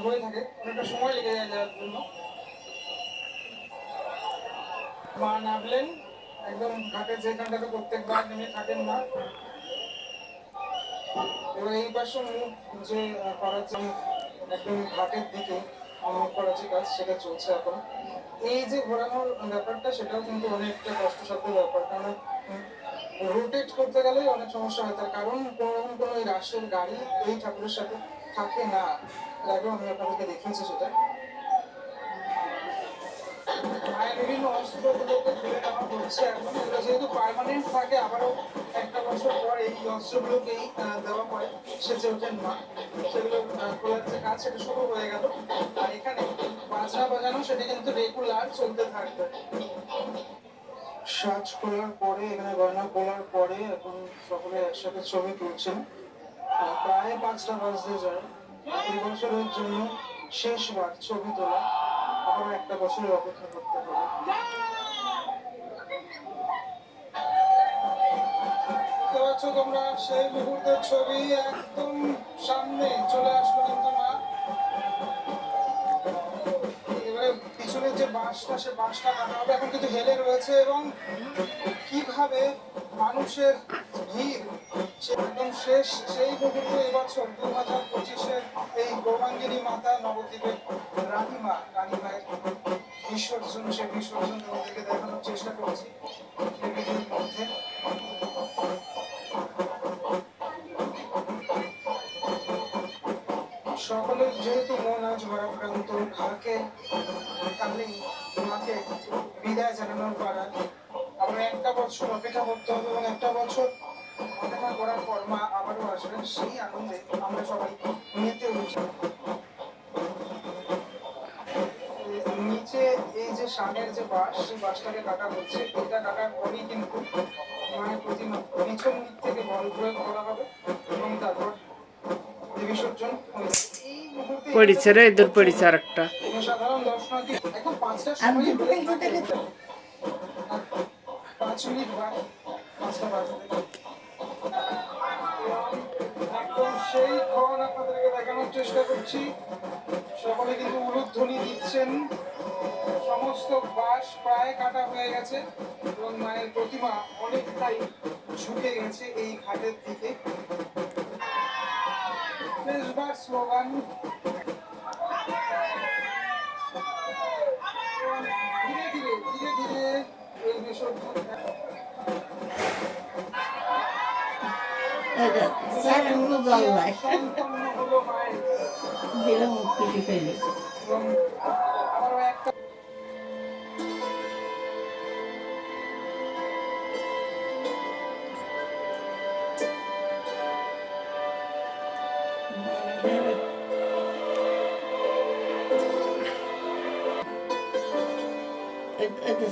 হয়ে থাকে, অনেকটা সময় লেগে যায় যাওয়ার জন্য। মা নামলেন একদম ঘাটের যেখানটাতে প্রত্যেকবার নেমে থাকেন না। এবার এই পাশে মুখ যে করাচ্ছে একদম ঘাটের দিকে মুখ করাচ্ছে কাজ, সেটা চলছে এখন। এই যে ঘোরানোর ব্যাপারটা, সেটাও কিন্তু অনেকটা কষ্টসাধ্য ব্যাপার, কারণ রোটেট করতে গেলেই অনেক সমস্যা হয়। তার কারণ কোনো এই রাসের গাড়ি এই ঠাকুরের সাথে থাকে না। আগেও আমি আপনাদেরকে দেখিয়েছি সেটা। মায়ের বিভিন্ন অস্ত্রগুলোকে তুলে নেওয়া হচ্ছে এখন। এগুলো যেহেতু পার্মানেন্ট থাকে, আবারও একটা বছর পর এই অস্ত্রগুলোকেই দেওয়া হয়, সেচে ওঠেন মা। সেগুলো খোলার যে কাজ, সেটা শুরু হয়ে গেল। আর এখানে বাজনা বাজানো, সেটা কিন্তু রেগুলার চলতে থাকবে। সাজ খোলার পরে, এখানে গয়না খোলার পরে এখন সকলে একসাথে ছবি তুলছেন। প্রায় 5টা বাজতে যায়। এই বছরের জন্য শেষবার ছবি তোলা, আবার একটা বছরের অপেক্ষা করতে হবে। দেখতে পাচ্ছ তোমরা সেই মুহূর্তের ছবি, একদম সামনে চলে আসলো কিন্তু মা। এবারে পিছনের যে বাঁশটা, সে বাঁশটা কাটা হবে। এখন কিন্তু হেলে রয়েছে, এবং কিভাবে মানুষের ভিড়, একদম শেষ সেই মুহূর্তে এবছর 2025-এর এই গৌরাঙ্গিনী মাতা নবদ্বীপের রানীমা, রানীমায়ের বিসর্জন, সে বিসর্জন তোমাদেরকে দেখানোর চেষ্টা করছি এই ভিডিওর মধ্যে। সকলের যেহেতু মন আজ ভারাক্রান্ত, ঢাকে কালে মাকে বিদায় জানানোর পাড়া, আমরা একটা বছর অপেক্ষা করতে হবে, এবং একটা বছর অপেক্ষা করার পর মা আবারও আসবেন। সেই আনন্দে আমরা সবাই মেতে উঠি। নিচে এই যে সামনের যে বাঁশ, সেই বাঁশটাকে কাটা হচ্ছে। এটা কাটার পরই কিন্তু মায়ের প্রতিমা পিছন দিক থেকে বল প্রয়োগ করা হবে, এবং তারপর বিসর্জন হয়ে যাবে। এই মুহূর্তে পড়িছে রে, দূর পড়িছে আর একটা। সাধারণ দর্শনার্থী একদম 5টার সময় 5 মিনিট বাকি 5টা বাজতে। একদম সেই ক্ষণ আপনাদেরকে দেখানোর চেষ্টা করছি। সকলে কিন্তু উলুধ্বনি দিচ্ছেন। সমস্ত বাঁশ প্রায় কাটা হয়ে গেছে, এবং মায়ের প্রতিমা অনেকটাই ঝুঁকে গেছে এই ঘাটের দিকে। শেষবার স্লোগান, ধীরে ধীরে ধীরে ধীরে এই বিসর্জন সম্পন্ন হলো মায়ের। এবং আবারও একটা Это